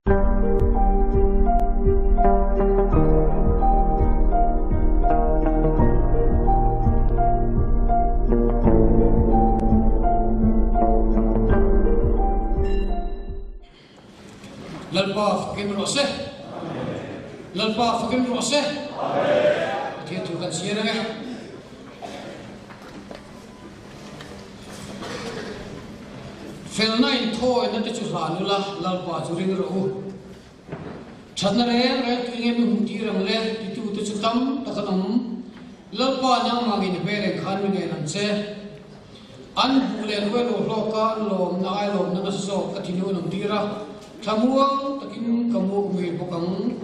Lalpa fakin rose, lalpa fakin rose. Dia tu kan siapa ni? Felnain thoi nanti curah nulah lalpa curing rohu. Chadna reh tu ingin menghunti ramle itu cutam takanam lalpa yang mangin bereng khan ni nanti. An bulan welo loka lom nagai lom nangasok katinu namtira. Kamuang takin kamu kumir pokang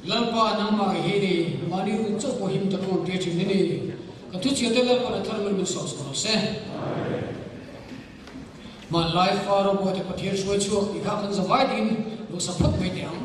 lalpa nama hini mani ucap pohim takung dia cini katu cita lalpa nathar mensos korose man life faro bote patir suacu ikakan zawaidin lu sapat mediang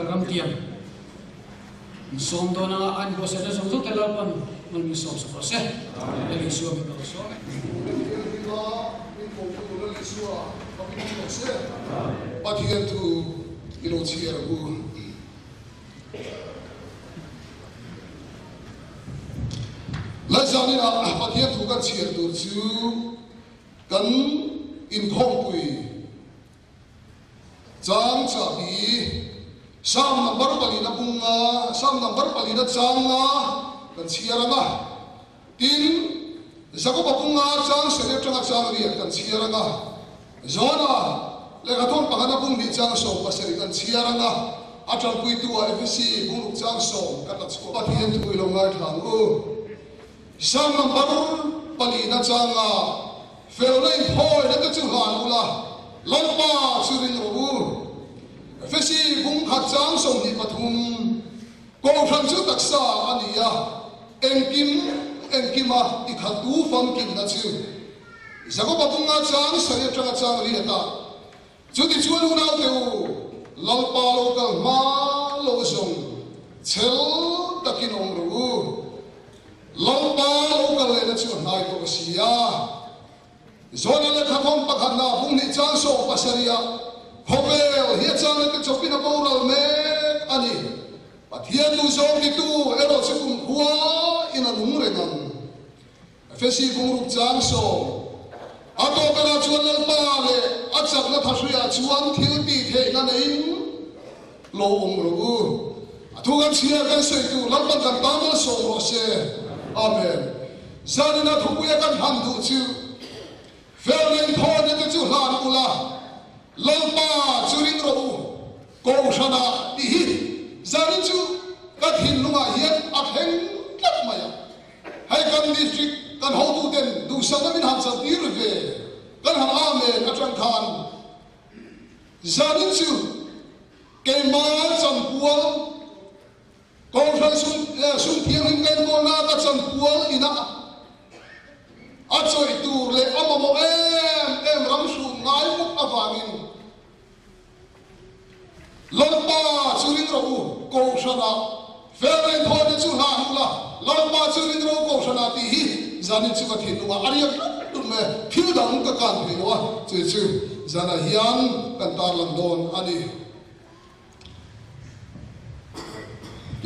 Ramtiam. Som dona an ko sa som so telapan mun mi som so se. Eli suami ko so. Pathian tu ilochia ku. Lazani na pathian tu kan chiar tu chu kan inkhawm pui chang cha bi sam number pali na bunga sam number pali na changa kan chiaranga tin zago babunga chang sele changa chang ri kan chiaranga zona le gaton pagana bung di chang so pasari kan chiaranga atral pui tu FSC bung chang so kan la chu pathian tu ilongai thang o sam number pali na changa felai phoi na chu han ula lompa surin ru FSC bung khat chang so ni pathum ko than chu taksa ania enkima ikhatu fam kin na chu zago babunga chang sare changa chang ri ta chuti chuan una teu lalpa local ma lo song chel takin ong ru lalpa local le na chu nai to sia zona le khathom pakhan na bung ni chang so pasaria hobel hi chang le chopina boral me ani pathian lu zong ki tu ero chikum khua ina nung rengan FSC bung rup chang so ato pela chuan lalpa le achak na thasuya chuan thil ti the na nein lo ong ru athugan sia kan sei tu lalpa kan tamal so ro se amen zanina thuya kan han du chu feleng thon ni chu han ula lalpa churing ro ko shana ti hi zanin chu ka thin lunga hian a theng tlak maya hai kan district kan ho tu den du sang min han sa tir ve kan han amen atang khan zanin chu ke ma cham pual ko san sum thiang hin kan ko na ka cham pual ina a choi tur le amamo em ram su ngai muk awangin lalpa churing ro ko shana feleng thon chu han ula lalpa churing ro ko shana ti hi zanin chu ka thin wa ariya tu me phiu dang ka kan ni wa chu zana hian kan tar lam don ani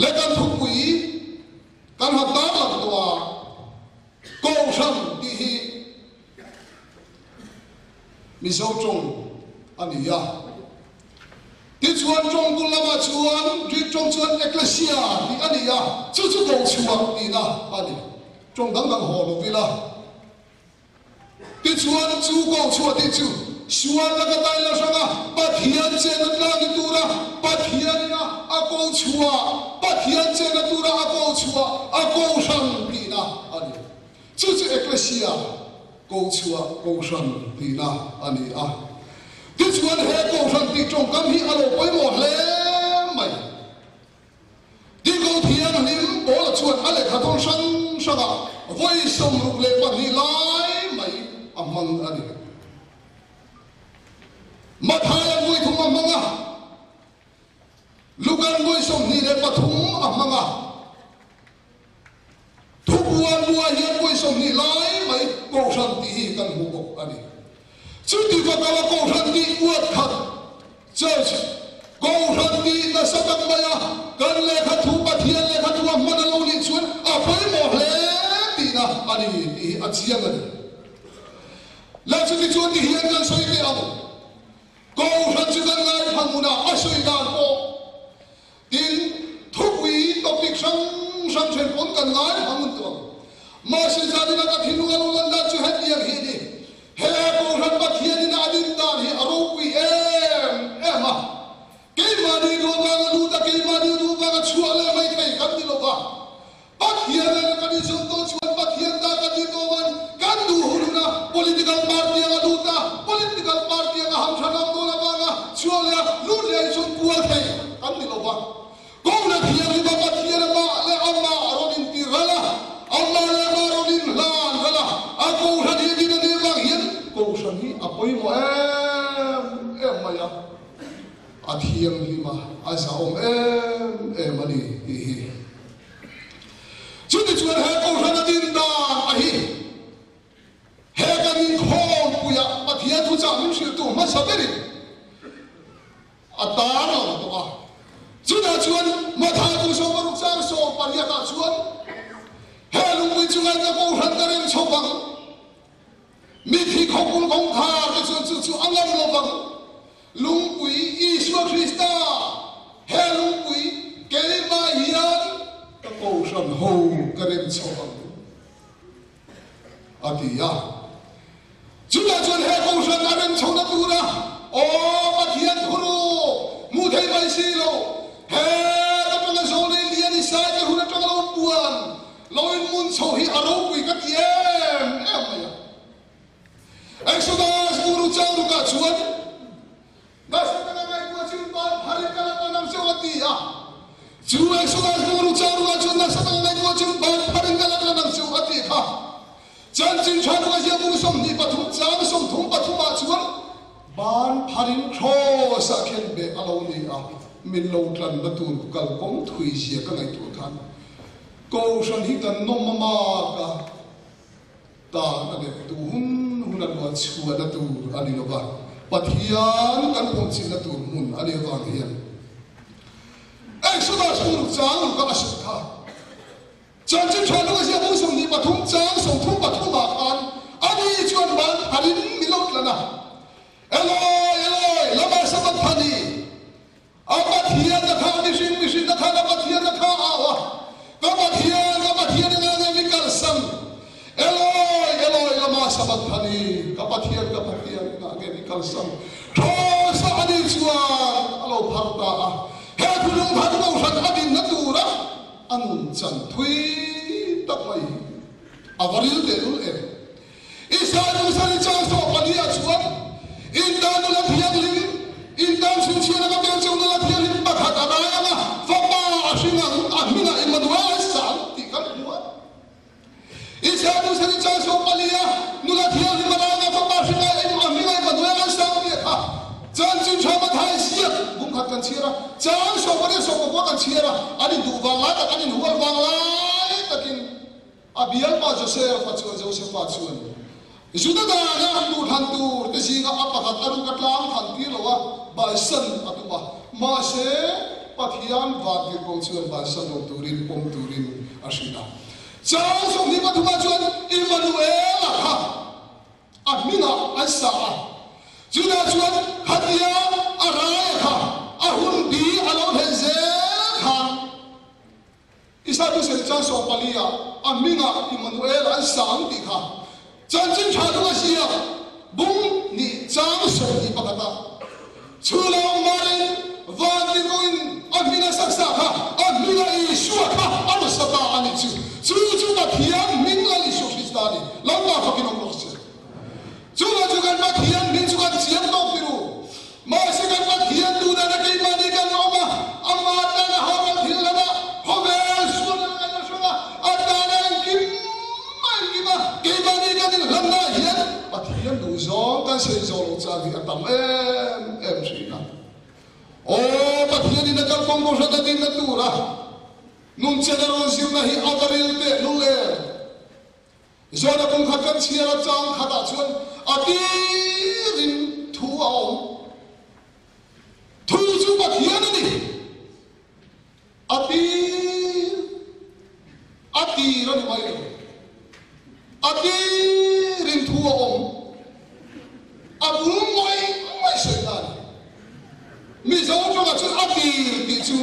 le kan thu pui kan ha tar lam to ko sham ti hi mi zo chong ani ya ti chuan trong kul lama chuan ri trong chuan ecclesia ni ani ya chu ko chuan ni na ani trong dang ho lo vila ti chuan chu ko chuan ti chu suan la ka tai la sanga pathian chen na ni tura pathian na a ko chua pathian chen na tura a ko chua a ko sang ni na ani chu ecclesia ko chua ko sang ni na ani a ti chuan he ko sang ti trong kam hi alo poi mo hle mai ti ko thian nim bo la chuan ale kha thong sang sanga voi som ruk le pa ni lai mai amang ani mathaya voi thum amanga lugan voi som ni le pathum amanga thubuan bua hian voi som ni lai mai ko sang ti hi kan hu bok ani chuti ka kala ko sang ti uat khat church ko sang ti na sabak maya kan le kha thu pathian le kha thu amana lo ni chuan a phai mo hle ti na ani ti achiang ani la chuti chuan ti hian kan soi ti am ko sang chi kan ngai phanguna a soi dan po tin thukui topic sang chen pon kan ngai phangun to ma se zadina ka thinu alulan da chu het yang hi ni he ko sang pathian na din dan hi aro wi ema ke ma ni do ga lu da ke ma ni do ga chua le mai kai kan ni lo ba pathian na ka ni zum to chuan pathian da ka ni to man kan du huruna political party ga du ta political party ga ham thanam do la ba ga chua le lu le chun kual kai thiam lima asa om em ani hi chu ti chuan he ko hana din da a hi he kan in khom puya pathia thu cha min shil tu ma saberi atana to a chu na chuan ma tha tu so ma ru chang so paria ka chuan he lung wi chu ngai ka ko han da rem cho bang mi thi khong kul khong tha ke chu chu angam lo bang lung wi Isua Krista he lung wi ke ma hian ka ko san ho ka rem cho bang atia chu na chuan he ko san a rem cho na tu ra o pathian thuru mu thei mai si lo he ka tanga zo le lian ni sai ka huna tanga lo puan loin mun so hi aro wi ka tiem ya Exodus guru chang ka chuan na sa tanga mai ku chin ban phari ka la nam se wati ya chu Exodus guru chang ka chuan na sa tanga mai ku chin ban phari ka la nam se wati kha chan chin chan ka ya bu som ni pathum chang som thum pathum ma chuan ban pharin kho sa khen be alo ni a min lo tlan na tur kal kom thui sia ka ngai tu khan ko san hi kan nom ma ka ta na de tu hun lo chua da tu ani lo ba pathian kan kom chin na tu mun ani ba hian Exodus pur chang ka asuk kha chan chin chan ka sia bu som ni pathum chang som thum pathum ma khan ani chuan ban pharin mi lo tlana Eloi, Eloi, lama sabachthani. Apathian na kha mishin na kha apathian na kha awa. Kapathian na na mikal sam. Eloi, Eloi, lama sabachthani. Kapathian na ge mikal sam. Thosa ani chuan alo pharta a. He thulung bhadlo san adin na tura. An chan thui tak mai. Avaril de ul em. Isai musari chang so palia chuan Indan la thiang lim indan su chia na ka chong la thiang lim pa kha ta ya ma fa pa ashinga amina Emmanuel sam ti kan huwa isa tu sari cha so palia nu la thiang lim ma na fa pa ashinga amina Emmanuel sam ti kha chan chin cha ma thai sia bum khat kan chira chan so pa so ko kan chira ani du wang la ta ani huwa wang la takin abial pa Joseph pa chuan Isuda da na tu than tu te si ga apa khat aru katlam than ti lowa ba san atuba ma se pathian va ti ko chuan ba san no turin pom turin asida chang so ni patuma chuan Emmanuel kha amina asa juda chuan khatia arai kha ahun bi alo heze kha isa tu se chang so palia amina Emmanuel asa ti kha chan chin cha du sia bung ni chang so ni pakata chula mare van ni goin amina saksa kha amina Isua kha amasata ani chu ba thian min la li so kristani lawa fakin ong los chu kan ba thian min chu kan chiam to firu ma se kan ba thian du na kai mani kan oma amma ta na ha kan thil na ho be su na kan so na atana kim man ki ba ke mani kan lam na hian pathian du zong kan se zo lo cha gi atam em sina o pathian ni na kan kom ko sa din na tu ra nun chedaro siu na hi avaril te lule zona kom khakan chiara chang khata chuan atirin thu au thu chu pathian ni atir ro ni mai atirin thu au abung mai setan mi zo cho ga chu atir ti chu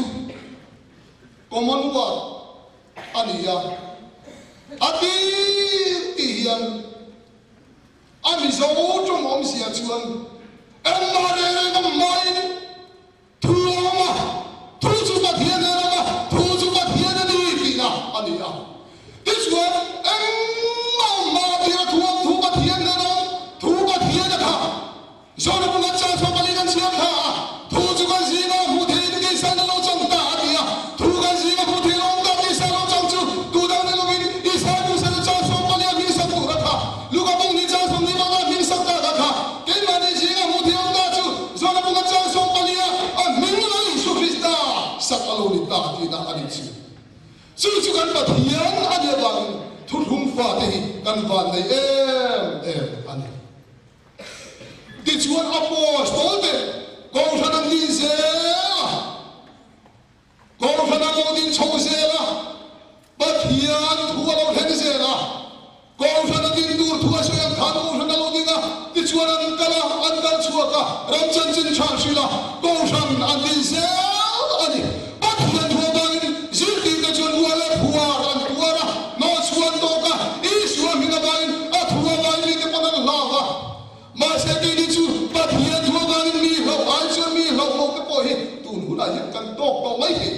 Common word aniya atir tihian ami zo cho mom sia chuan emare na mai thuama thu chu ba thian na thu chu ba thian ni tina aniya this one emma dia thu ba thian na thu ba thian na zo na ko cha so ba li kan sia kha thu chu kan si na hu the ni ke sa na lo chang ta aniya thu kan si na hu the lo ta ni sa lo chang chu tu da na lo ni isa tu sa cha so ba li ni sa tu ra kha lu ka bong ni cha so ni ba min sa ta kha ke ma ni si na hu the lo ta chu zo na ko cha so ba li a min sak alo ni ta ti na ani chi chu chu kan pathian ani bang thu hum fa te kan van nei ani ti chuan apostol te ko than ni se ko than lo din chou se la pathian thu alo then se la ko than din dur thu so yang khan ko than lo dinga ti chuan an kala an kal chuaka ram chan chin chan shila ko than an din se ani pathian thu bang zil ti ka chuan wala puar an puara no chuan to ka iswa hinga bang a thu bang ni te panan lawa ma se ti ni chu pathian thu bang ni ho ai chu mi ho mo te po hi tun hu la yak kan tok to mai hi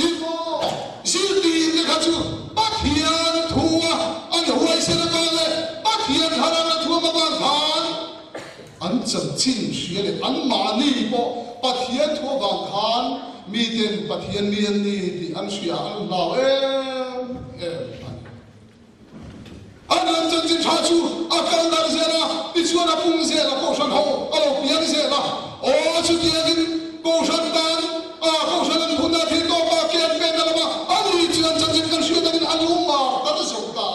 imo zil ti ni ka chu pathian thu an huai se na ka le pathian hara na thu ma bang khan an cham chin shile an ma ni po pathian thu bang khan mi ten pathian lian ni ti an shia an lao an chan chin cha chu a kan dar se na ti chu na pung se la ko shan ho alo pian se la o chu ti agin ko shan tan a ko shan an phun na thi to pa kian pe na ma an ri chan chan chin kan shia tan an lu ma ka ta so ta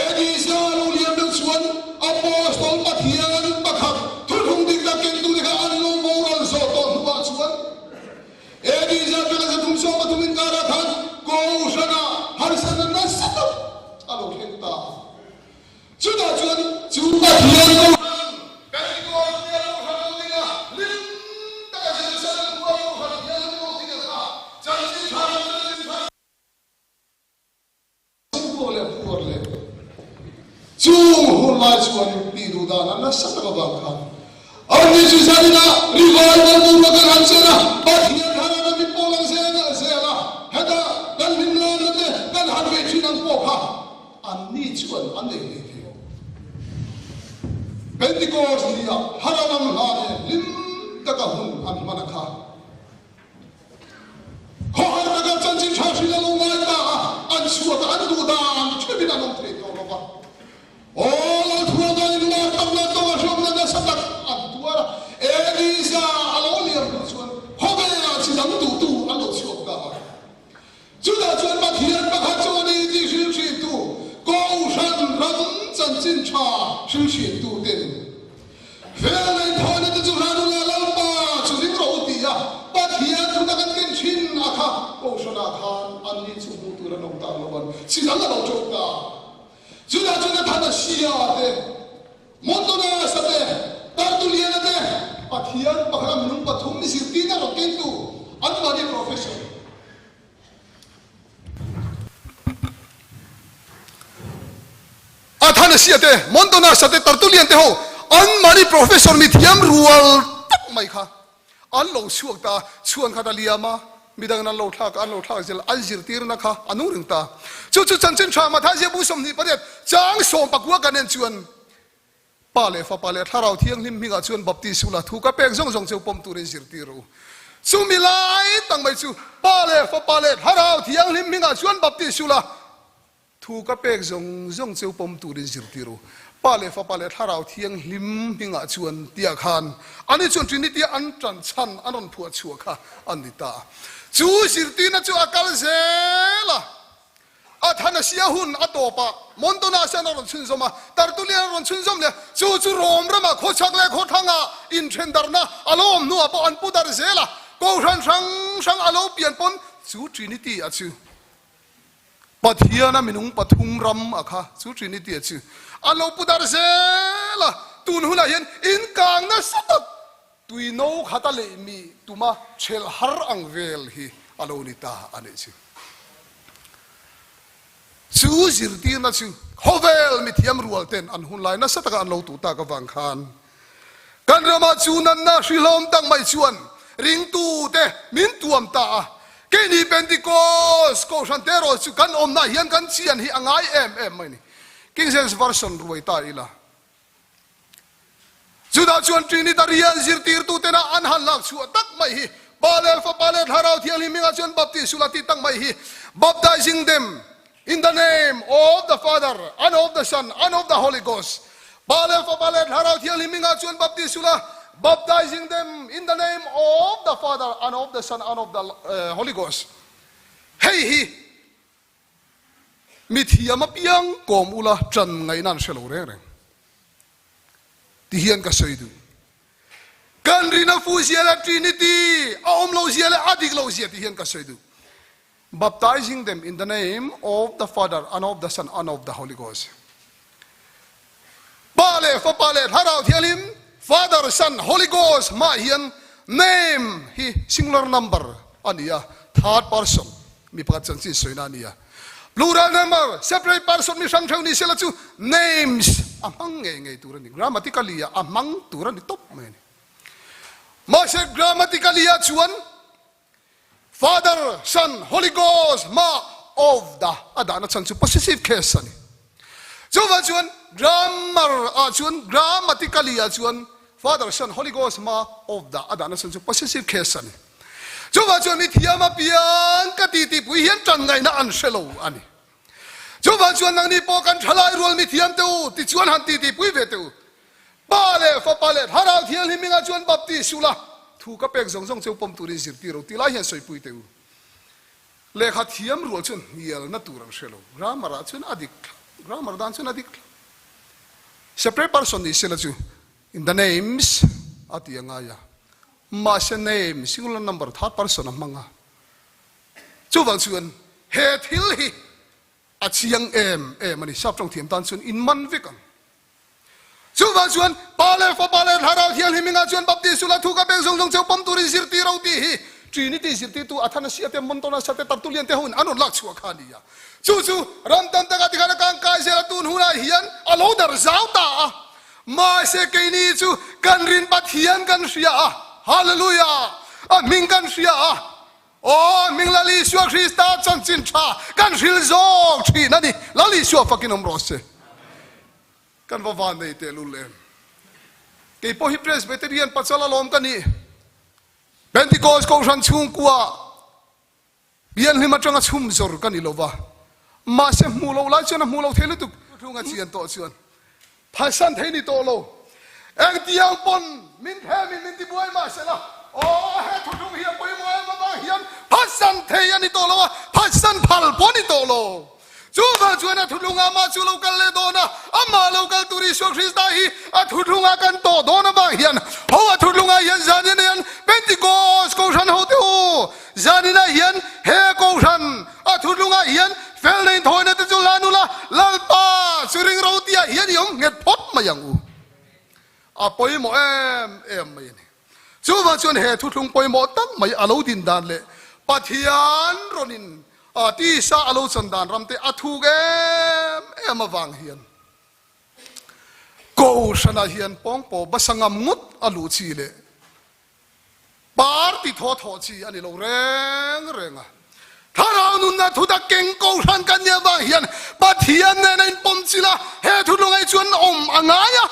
edi sa lu lian del chuan apostol pathian pakhat thul hung dik la ken tu ni ka an lu mo ran so to ba chuan edi sa pela sa tum so ma tumin kara khan ko shana har san na sa alo henta chuda chuan chu pathian ko kai ko ni lo khan ni ga lim ta ka sa sa ko khan ni lo ti ka chan si tha ko le por le chu hu la chuan pi du da na sa ta ba khan ani chu sa ni na revival mu ma kan han se na pathian hana na mi polang se na se la hada kan min la na te kan han ve chi nang po kha ani chuan an nei ni thi Pentecost ni a haranam la ne lim ta ka hun an mana kha ho har na ka chan chin cha shi la lo mai ta an chuwa ka an du da an chhe na nom tre to ba o la thua da ni ma ta na to wa shom na sa ta an tuara elisa alo liam chuan ho be na chi dam tu an lo chuwa ka chuda chuan ma thian pa kha chuan ni ti shi shi tu ko shan ram chan chin cha shi shi tu den fel nei thone te chu han la la pa chu ri ro ti ya pa thian tu ta kan ken chin a kha ko shana khan an ni chu tu tu ra nom ta lo ban si dang la lo chok ta chuda chuda tha na sia te mon to na sa te tar tu lian te pa thian pa kha minung pa thum ni si ti na ro ken tu an ma ni professor athana siate montona sate tartulian te ho an mari professor mi thiam rual tak mai kha an lo chuak ta chuan kha ta liama midang na lo thak an lo thak zel al zir tir na kha anu ring ta chu chu chan chen tha ma tha je bu som ni pariat chang som pakwa kanen chuan pa le fa pa le tharau thiang lim mi ga chuan bapti sula thu ka pek jong jong cheu pom tu ren zir tiru chu mi lai tang mai chu pa le fa pa le tharau thiang lim mi ga chuan bapti sula thu ka pek zong zong cheu pom tu rin zir tiru pa le fa pa le tharau thiang hlim hinga chuan tia khan ani chuan trinity an tran chan anon phua chua kha ani ta chu zir ti na chu akal zela athana sia hun atopa montona sana ron chun zoma tartulia ron chun zom le chu chu rom rama kho chak le kho thanga in thendar na alom nu apo an pu dar zela ko ran sang alo pian pon chu trinity a chu pathiana minung pathum ram akha chu trinity chu alo pudar zela tun hula hian in kang na satak tuino khata le mi tuma chel har ang vel hi alo ni ta ane chu zirti na chu hovel mi thiam rual ten an hun lai na sataka an lo tu ta ka wang khan kan rama chu nan na shilom tang mai chuan ring tu te min tuam ta Kini Pentecost ko santero chu kan om na hian kan chian hi angai em mai ni King James version ruai ta ila juda chuan trinitarian zirtir tu tena an han lak chu tak mai hi pale fa pale tharau thial hi minga chuan baptist sulati tak mai hi baptizing them in the name of the Father and of the Son and of the Holy Ghost pale fa pale tharau thial hi minga chuan baptist sula baptizing them in the name of the Father and of the Son and of the Holy Ghost. Hey hi mithiam apiang kom ula chan ngai nan shelo reng ti hian ka soidu kan rina fu siala trinity aom lo siala adik lo sia ti hian ka soidu baptizing them in the name of the Father and of the Son and of the Holy Ghost. Pale for pale harau thialim Father, Son, Holy Ghost ma hian name hi singular number ania third person mi pakat chan si soina nia plural number separate person mi sang thau ni sela chu names amang nge turani grammatically amang turani top me ma se grammatically chuan Father, Son, Holy Ghost ma of the adana chan chu possessive case ani chuwa chuan grammar chuan grammatically chuan Father, Son, Holy Ghost ma of the adana chan chu possessive case ani chuwa chuan mi thiama pian ka ti ti pui hian tan ngai na an shelo ani chuwa chuan nang ni po kan thalai rol mi thiam teu ti chuan han ti ti pui ve teu pale fa pale harau thial hi minga chuan baptist sula thu ka pek zong zong cheu pom turin sir ti ro ti lai hian soi pui teu le kha thiam rol chun hial na turang shelo grammar chun adik grammar dan chun adik separate person ni sela chu in the names atianga ma se name singular number third person amanga chuwang chuan he thil hi achiang em ani sap trong thiam tan chun in man vikang chuwang chuan pale fa pale harau thial himinga chuan baptist sula thu ka beng zong zong cheu pom turin sir ti ro ti hi trinity sir ti tu athana si ate montona sate tartulian te hun anon lak chua khania chu ramtam ta ka tikana kang kai se tun huna hian alo dar zauta ma se ke ni chu kan rin pathian kan sia hallelujah ming kan sia oh ming lali shua krista chan chin tha kan sil zong thi na ni lali shua fakin omrose kan va van nei te lulem ke po hi presbyterian pachala lom kan ni pentecost ko ran chung kwa bian hima changa chum zor kan ni lova ma se mulo la chana mulo thelu tu thunga chian to chuan phasan thei ni to lo eng tiang pon min ti buai ma se la oh he thu thung hian poi mo ma ba hian phasan thei ani to lo phasan phal poni to lo chu ba chuan thu lunga ma chu lo kal le do na ama lo kal turi so krista hi a thu lunga kan to do na ba hian ho a thu lunga hian zanin hian pentecost ko ran ho te o zanina hian he ko ran a thu lunga hian fel nei thoi na te chu lanula lalpa suring rotia hian yong nget phot ma yang u a poi mo em mai ni chu ba chuan he thu thung poi mo tak mai alo din dan le pathian ronin ti sa alo chan dan ramte athu ge em awang hian ko sana hian pong po basangam ngut alu chi le par ti tho chi ani lo reng renga tharau nun na thu da keng ko ran kan ya ba hian pathian ne nen pom chila he thu lungai chuan om angaya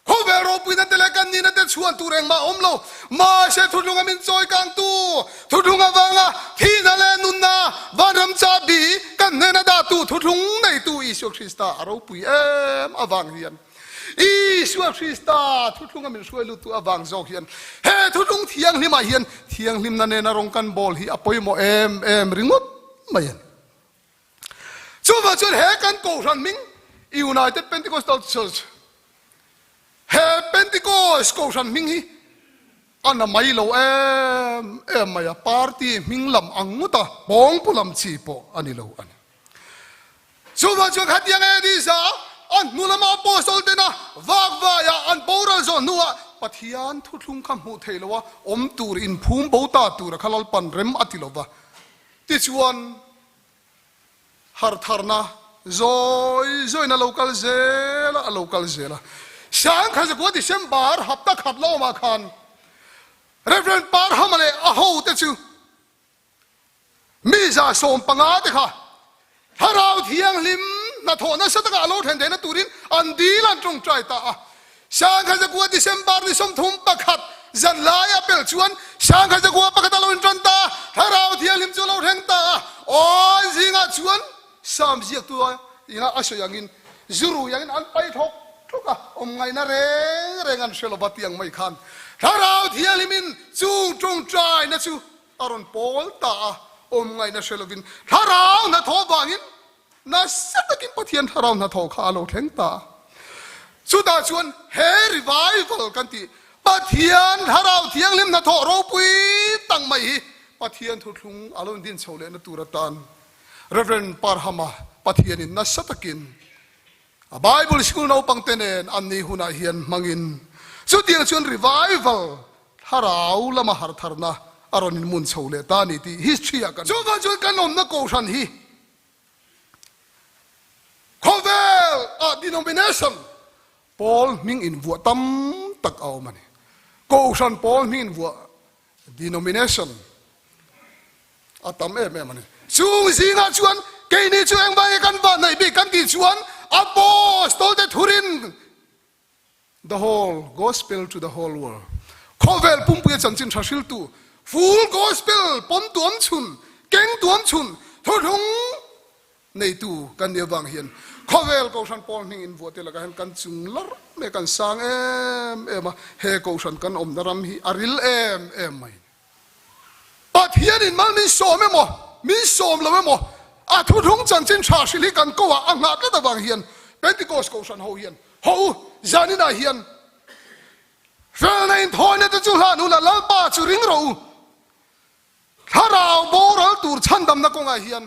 Hovero pina telekan ni na te chuan tu reng ma omlo ma se thu lunga min choi kang tu thu lunga wanga thina le nun na vanam cha bi kan ne na da tu thu lung nei tu isu krista aro pui awang hian isu krista thu lunga min suai lu tu awang zok hian he thu lung thiang hima hian thiang him na ne na rong kan bol hi apoi mo ringot ma hian chu wa chuan he kan ko ran ming United Pentecostal Church he Pentecost ko ran ming hi ana mai lo maya party minglam anguta bong pulam chi po ani lo an so wa chu khatiang di sa an nulama apostol tena wagwa ya an boral zo nuwa pathian thuthung kham hu theilowa om tur in phum bota tur khalal pan rem atilowa ti chuan har tharna zoi na local zela sang khaja ko December hapta khatlo ma khan Reverend par hamale aho te chu mi za som panga te kha harau thiang lim na thona sataka alo then de na turin andilan trong trai ta sang khaja ko December ni som thum pakhat zan laya pel chuan sang khaja ko pakhat alo in tran ta harau thiang lim chu lo theng ta oi zinga chuan sam ziak tu inga aso yangin zuru yangin an pai thok ทุกไงนะเร่งอันเชลบัติยังไม่คันถ้าเราเที่ยลิมินจูงจงใจนะจูอารอนโปลตาไงนะเชลวินถ้าเรานะทบางินนะสัตกินปะเทียนถ้าเรานะทอคาโลแข็งตาสุดาชวนเฮริไวฟัลกันทีปะเทียนถ้าเราเที่ยงลิมนะทอโรปุยตั้งไม่ปะเทียนทุลุงอารมณ์ดินโชเลนะตุรตันเรเวนปาร์ฮามาปะเทียนินนะสัตกินไบเบิลสกูลเอาปังเตเนนอันนี้หุนาเฮียนมังอินสุดยังชวนรีไวฟัลถ้าเราละมาหาทาร์นะอารมณ์มุนโชเลตานี่ที่ฮิสทรีกันชวนชวนกันนมนะโกชันฮีคอเวลดิโนมิเนชั่นพอลมิงอินวัวตั้มตักเอามันโกชันพอลมิงอินวัวดิโนมิเนชั่นตั้มมันช่วงสิ่งชวนเกนี่ชวนไปกันบ้านไหนบีกันที่ชวนอัปโปสโตเดทุริน the whole gospel to the whole world ขอเวลปุ่มเปียจันจินชาชิลตู full gospel ปนตัวมชุนเก่งตัวมชุนทุกงในตู้กันเดียวบางเฮียนขอเวลกูชันพอลนิ่งอินวัวเตลกันกันจุงลาร์เมกันสังมาเฮกูชันกันอมดารามฮีอาริลไม่ปัทเฮียนินมันมีโสมไหมมีโสมแล้วไหมทุกงจันจินชาชิลิกันก็ว่าอังหักแล้วบางเฮียนเป็นที่กูสกูชันเฮียนจานินาเฮียนเฟลในทอยเนี่ยจุลานุละลป้าจุริงเราถ้าเราโบราณตูร์ชันดำนักงาเฮียน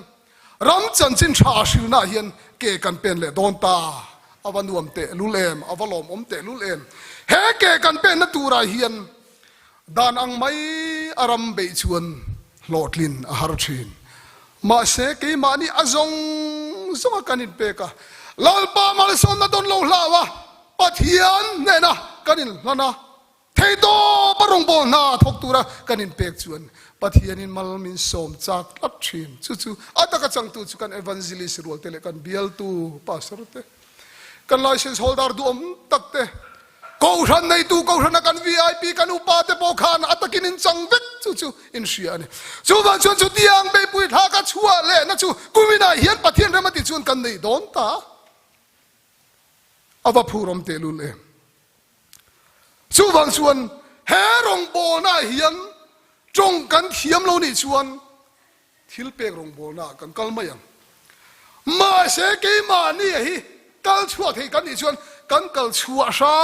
รำจันจินชาชิลนาเฮียนเกกันเป็นเลยโดนตาอวันวมเตะลุเลมอวลอมเตะลุเลมเฮเกกันเป็นนัตูราเฮียนดานอังไม่อารมเบชวนโลดลินอาหารชินมาเสกมานี่อาจงกันอินเปกะลาลปามาเลสอนนาดอนโลลาวะปัทเฮียนเนี่ยนะกันอินละนะเทโตปรงโบนาทกตูระกันอินเปกชวนปัทเฮียนินมัลมินสมจากลัดชินจู่อัตกะจังตูจุกันเอวันซิลิสรัวเตเลกันเบียลตูปัสรุเตกันไลเซนส์โฮลดาร์ดูตักเตกูชันในตู้กูชันกัน VIP กันอุปาเตโปคานอัตกินินจังเวกจู่อินเชียนี่วันชวนจู่ที่ยังไปปุยทากัชัวเล่นะจู่กูไม่ได้เฮียนปัทเฮียนเรมาติชวนกันในโดนตาอวพูรมเตลุเลวันชวนเฮรงโบนาเฮียนจงกันเทียมเรานี่ชวนทิลเปกรงโบนากันกัลมายังมาเสกมานี่ฮิกัลชัวที่กันนี่ชวนกันกัลชัวชา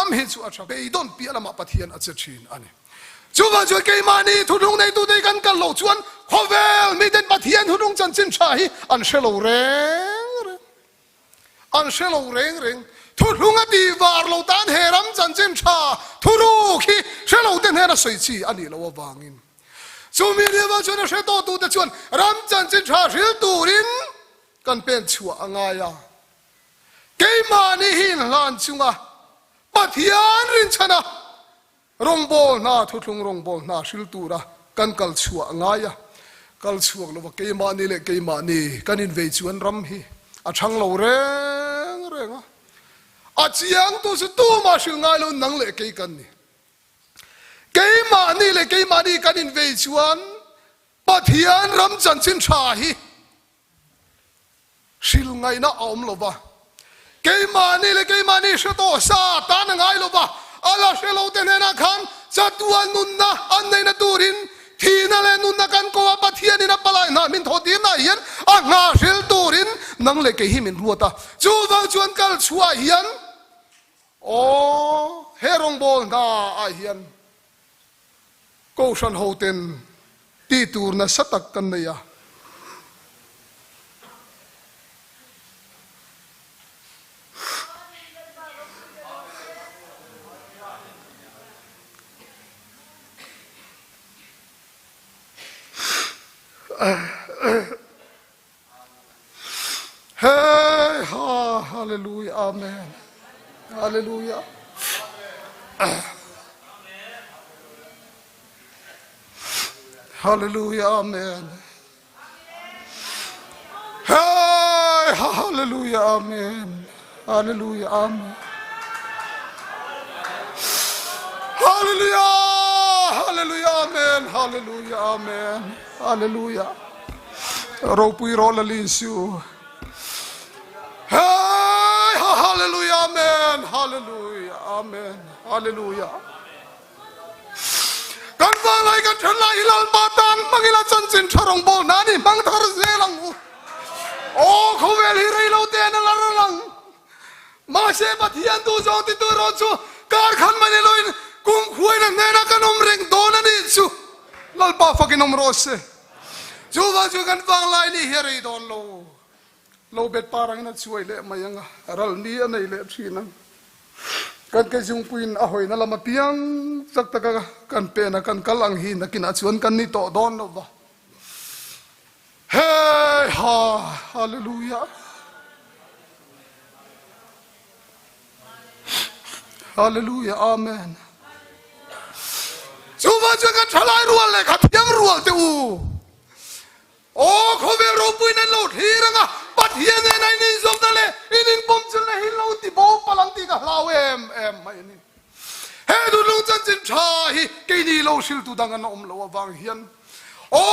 มฮิชัวชามไปดอนเปียละมาปะเทียนอาจจะชินอันนี้วันชวนเกมานี่ทุกในตู้ได้กันกัลโลชวนขอเวลมีเด่นปะเทียนทุกจันจินชาฮิอันเชลเร่งทุกงดีวาร์เราตันเฮรัมจันจินชาทุรุขีเชลเราเดินเฮรัสวยชีอันนี้เราวางอินมีเรื่องว่าชวนเชลโตตูแต่ชวนรัมจันจินชาชิลตูรินกันเป็นชัวง่ายเกมานี่หินลานจุงปัทยานรินชนะรงโบนาทุกรงโบนาชิลตูระกันกัลชัวง่ายกัลชัวเราว่าเกมานี่เลยเกมานี่กันอินเวชวนรัมฮีอาช่างเราเร่งอาเจียงตัวสุดตัวมาชิลง่ายเราหนังเล็กกันนี่เกมานี่เลยเกมานี่กันอินเวชวนปัทยานรัมจันจินชาฮีชิลง่ายนะอมโลบะเกมานี่เลยเกมานี่ชะโตซาตานง่ายโลบะอาลาเชลโอเตเนนักขันจัดวันนุนนะอันในนัตูรินทีนั่นแหละนุนนักขันก็ว่าปัทยานี่นับปลายนามินทอดีน่าเฮียนอ่างาเชลตูรินนังเล็กหิมินรัวตาวันชวนกัลชัวเฮียนโอ้เฮรงโบนาอาเฮียนกูชันโฮเทนตีตูร์นะสัตกันเนี่ยเฮ้ฮาเลลูยาอาเมนฮาเลลูยาฮาเลลูยาอาเมนเฮ้ฮาเลลูยาอาเมนฮาเลลูยาอาเมนฮาเลลูยาฮาเลลูยาอาเมนฮาเลลูยาอาเมนฮาเลลูยาเราปุยรอละลินซูเฮ้ฮาเลลูยา amen, hallelujah, amen, hallelujah. Kan vangai kan thala hilal batang mangila chanchin tharong bol nani mang thar zelang u. O khovel hirai lo te na larang. Ma se pathian tu jo ti tu ro chu kar khan mane loin kum khuai na nena kanom reng dona ni chu. Lalpa fakinom rose. Chu wa chu kan vangai ni hirai don lo. Lo bet parang na chuai le mayanga ral ni anai le phinang. Kan ke jung puin ahoi na lama piang tak taka kan pe na kan kalang hi na kinachuan kan ni to don lo ba. Hey ha hallelujah. Hallelujah amen. Chuba chuka thalai rual le khathiam rual te u. O khobe ro puin na lo thiranga pat hian na ni zom na le inin pom chul na hi lo ti bo palang ti ka hlaw em mai ni. He du lu chan chin tha hi ke ni lo sil tu dang an om lo awang hian. O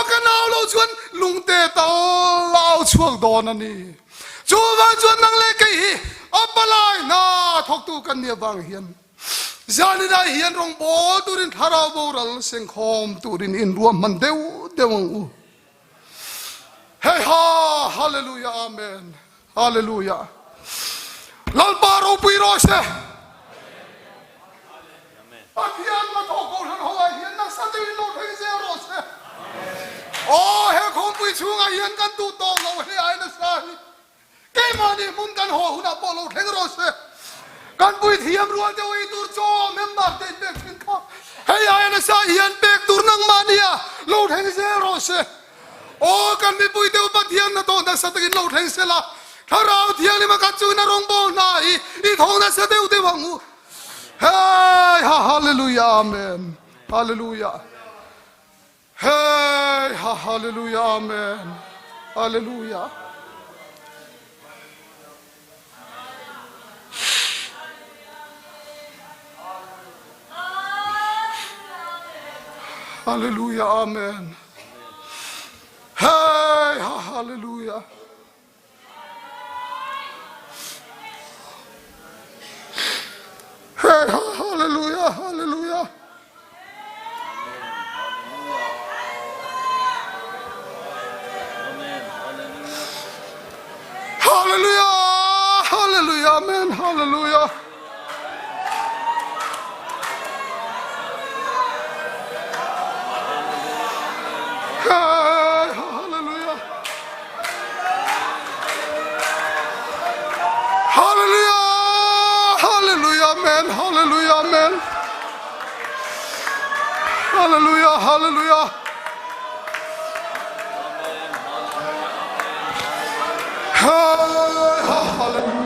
ka naw lo chuan lung te tao lao chuak don ani. Chuwa chuan nang le ke hi apalai na thok tu kan ni awang hian. Zani da hian rong bo turin tharau bo ral seng khom turin in ruam man deu dewang u. Hey ha hallelujah amen hallelujah. Lalparo puirose. Pathian ma thoko han hoi hian na sa ti lo thei se rose. Oh he khom pui chunga hian kan tu tong lo he ai na sa hi. Ke mani mun kan ho huna bo lo thei rose. Kan pui thiam rual te oi tur cho mem ma te te phin kha. Hey ai na sa hian pek tur nang mania lo thei se rose. O kan mi pui te pathian na to na sa takin lo thei se la. Tharau thiang ni ma ka chu na rong bol na I thong na sa deu te wangu. Hey hallelujah amen hallelujah. Hey hallelujah amen hallelujah. Hallelujah amen. Hey hallelujah. Hey hallelujah hallelujah. Hallelujah hallelujah amen hallelujah. Hey hallelujah hallelujah hallelujah amen hallelujah amen hallelujah hallelujah. Hey hallelujah.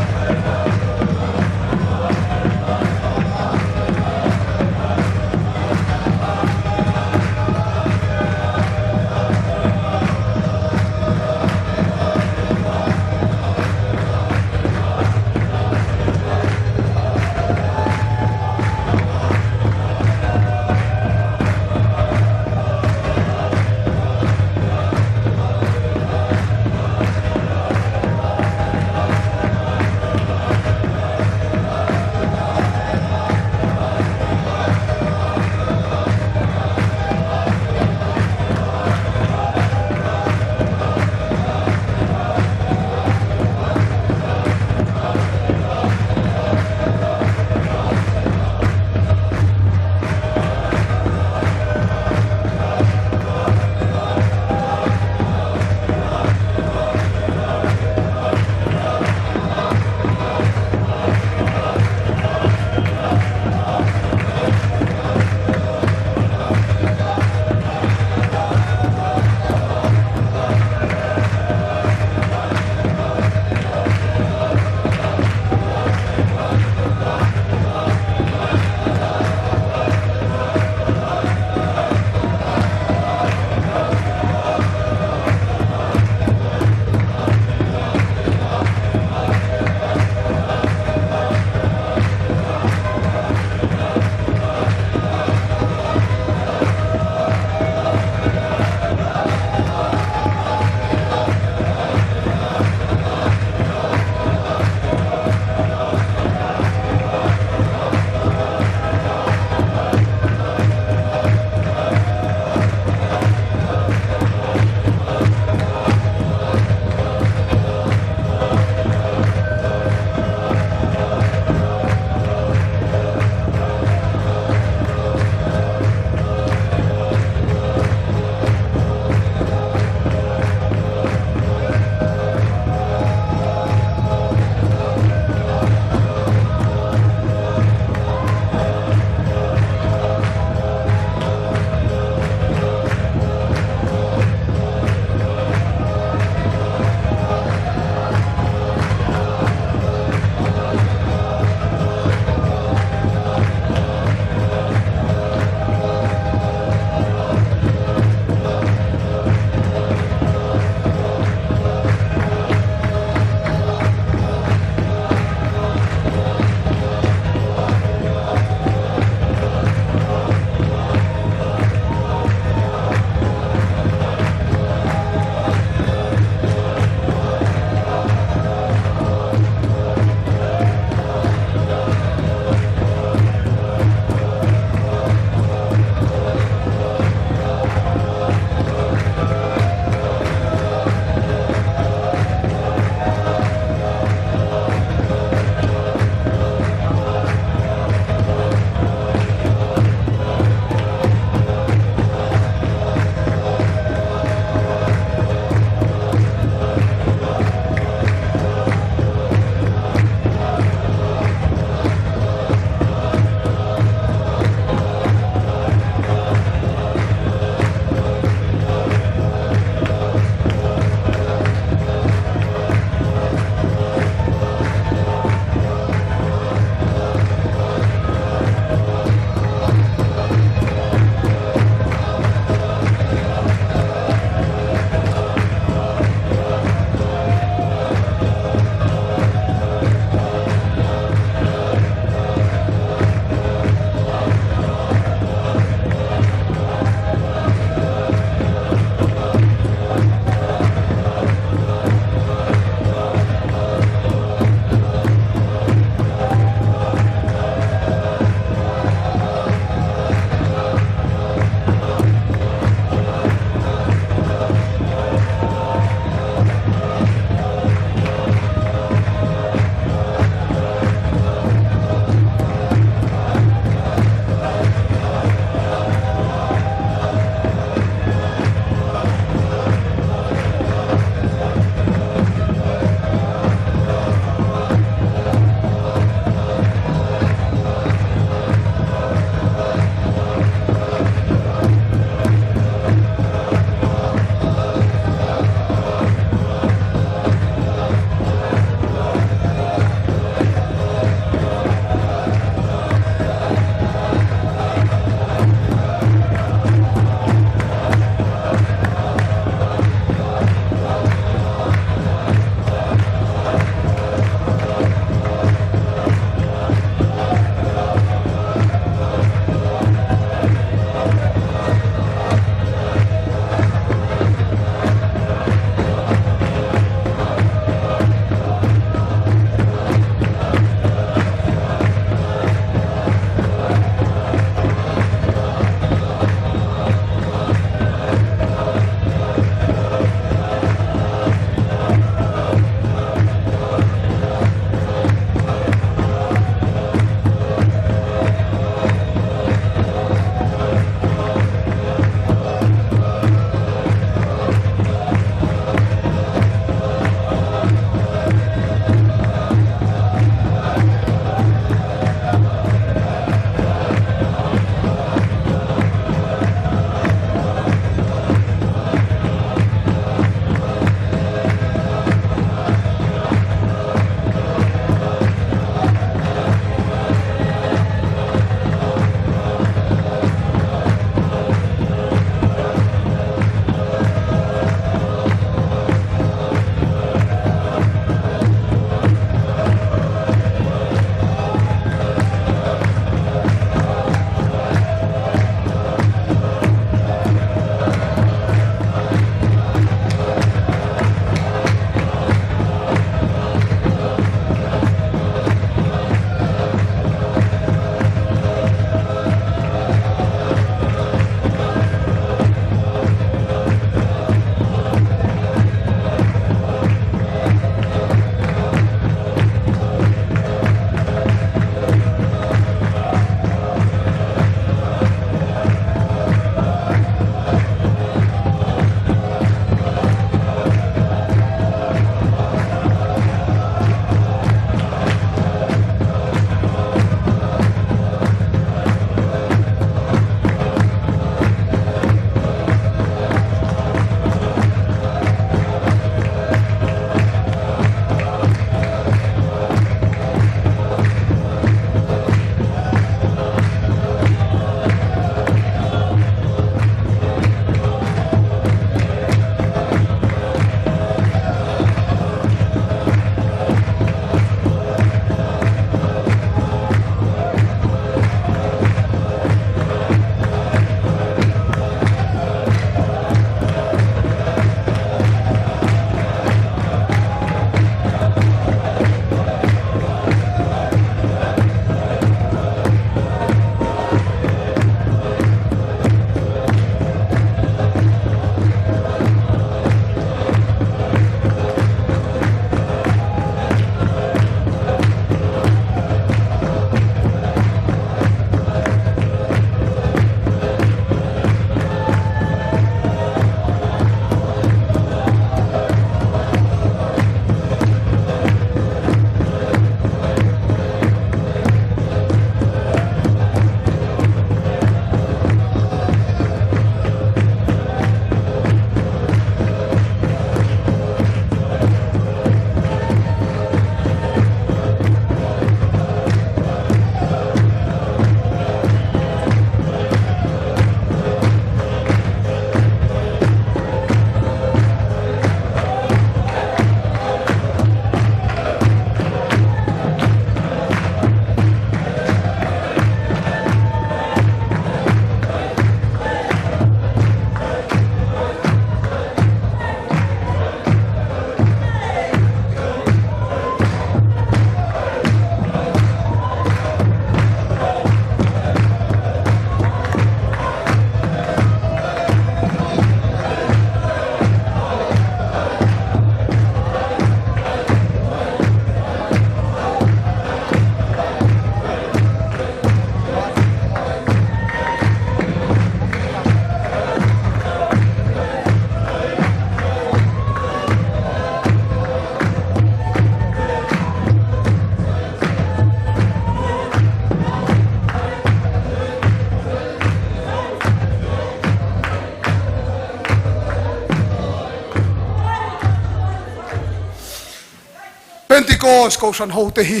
because ko san ho te hi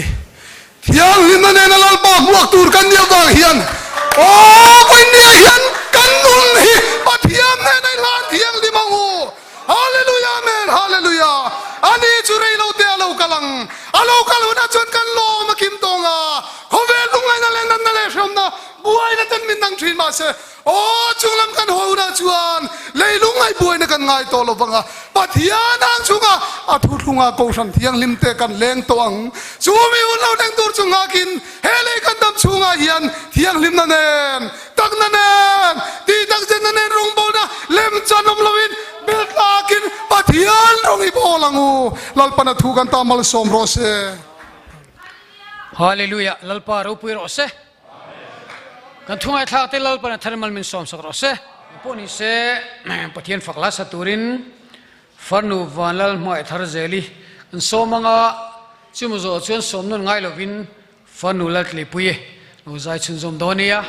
thiang lim na ne na lal pa muak tur kan nia ba hian koi nia hian kan nun hi pathiam ne nei lan thiang limangu hallelujah amen hallelujah ani churei lo te alo kalang alo kaluna chon kan lo makim tonga khove lungai na len na le shomna buai na tan min nang thin ma se chunglam kan ho na chuan leilung ai buai na kan ngai to lo banga pathian ang chunga athu thunga ko san thiang lim te kan leng to ang chumi un lo dang tur chunga kin hele kan dam chunga hian thiang lim na nen tak na nen ti tak jen na nen rong bo na lem chanom lovin bel takin pathian rong I bolangu lalpana thu kan tamal som ro se hallelujah lalpa ro pui ro se kan thungai thla te lalpana thermal min som sak ro se poni se pathian fakla saturin farnu vanlal mai thar zeli an somanga chimuzo chuan somnon ngai lovin farnu lat le puye no zai chun zom donia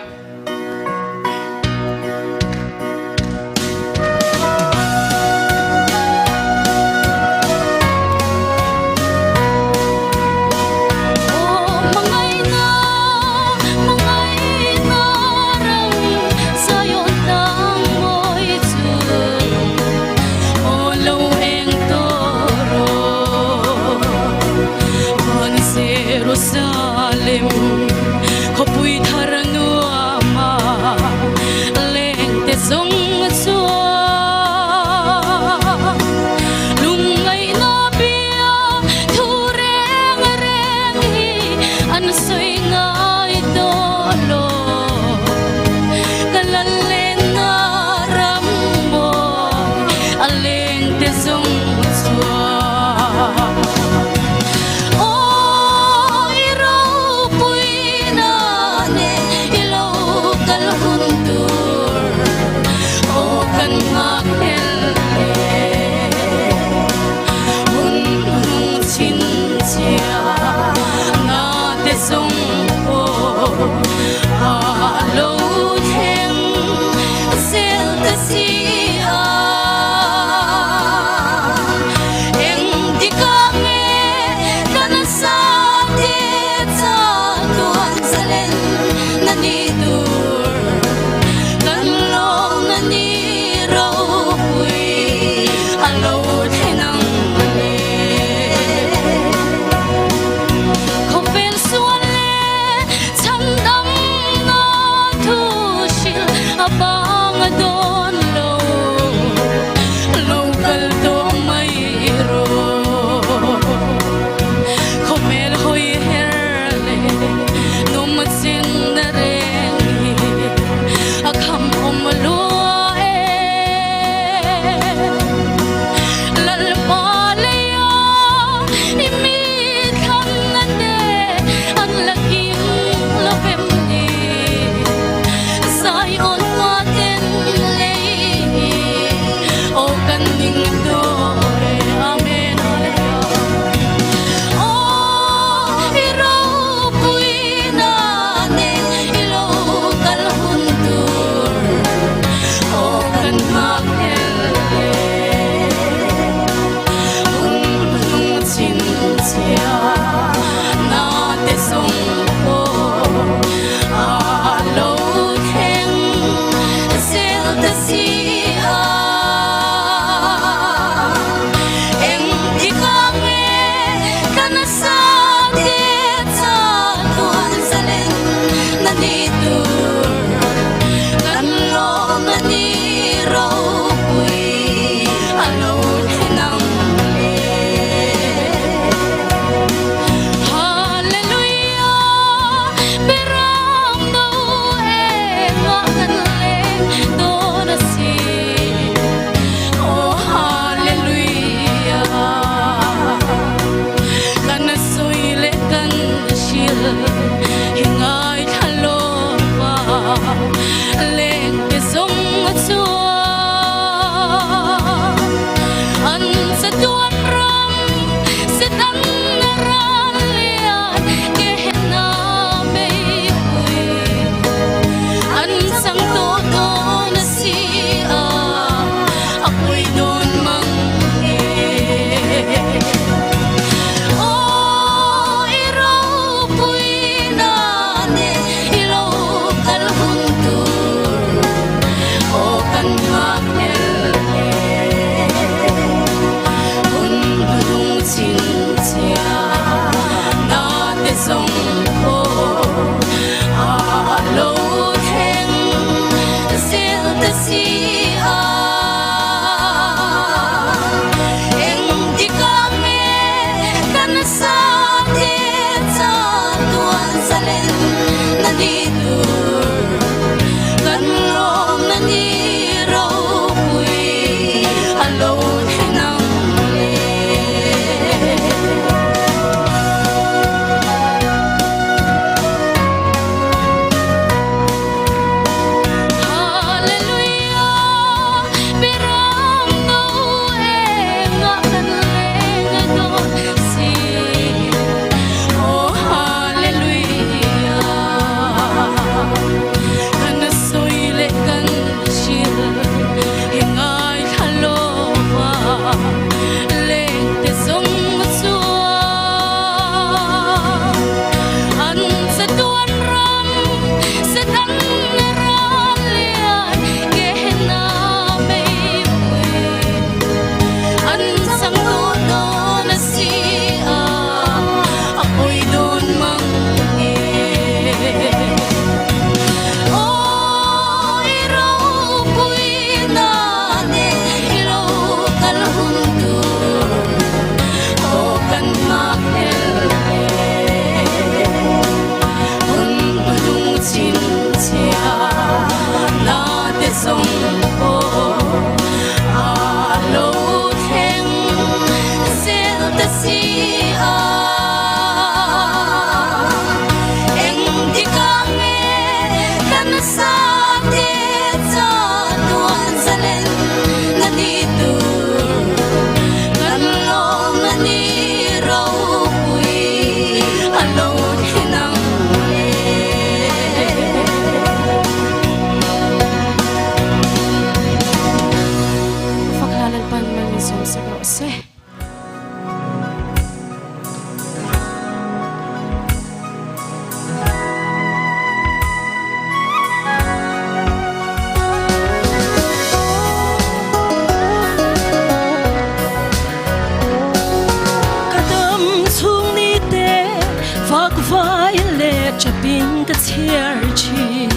vai le chapin ka chiar chi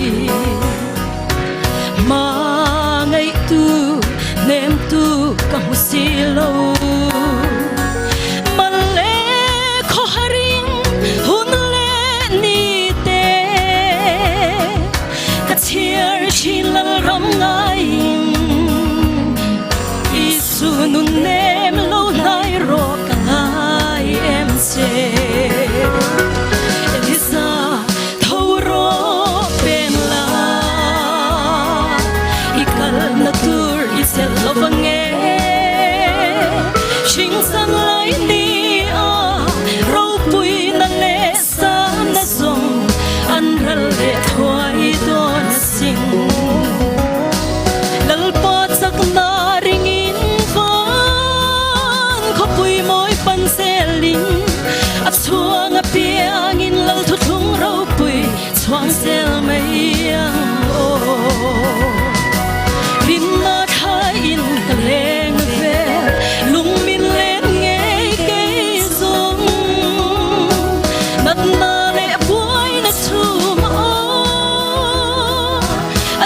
ma ngai tu nem tu ka musilo man le kho haring hun le ni te ka chiar chi lal ram ngai isu nun nem lo nai ro ka ngai em se Choang sel mai o rin na khai in kaleng ve lung min len nge ke sung nat na le boy na chum o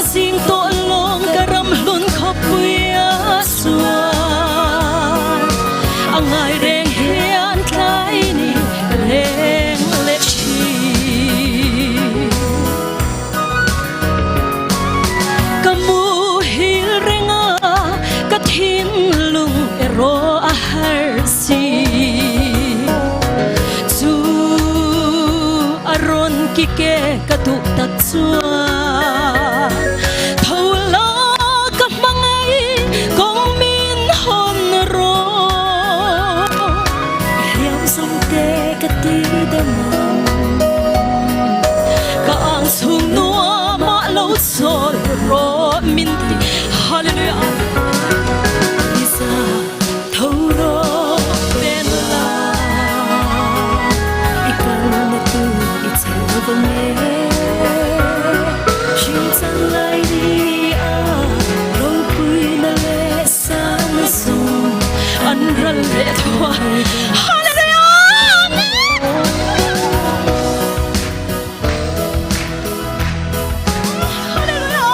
asing to long karam lun khopui aswa angai reng hian khai ni kaleng le ke katu tak chua thola ka mangai kong min hon ro riam som te ka ti de ma ka ang sung no ma lo sol ro min ti hallelujah isa thoro ben la ikal na tu it's over me she's alive ro pui na le sa na so an ral le thwa hallelujah hallelujah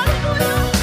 hallelujah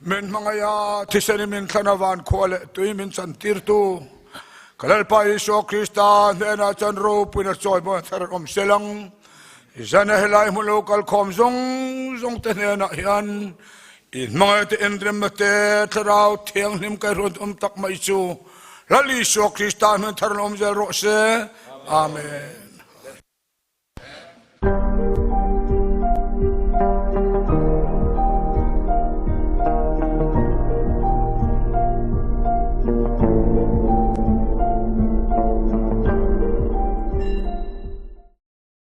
men mangaya tisani min thanawan khole tui min santir tu kalal pa Iso Krista na chan ro pina choi bo thar om selang jana helai mu local khom zong te na hian in mga te endrem te tharau thiang nim kai ron tak mai chu lali Iso Krista min thar om zel ro se amen.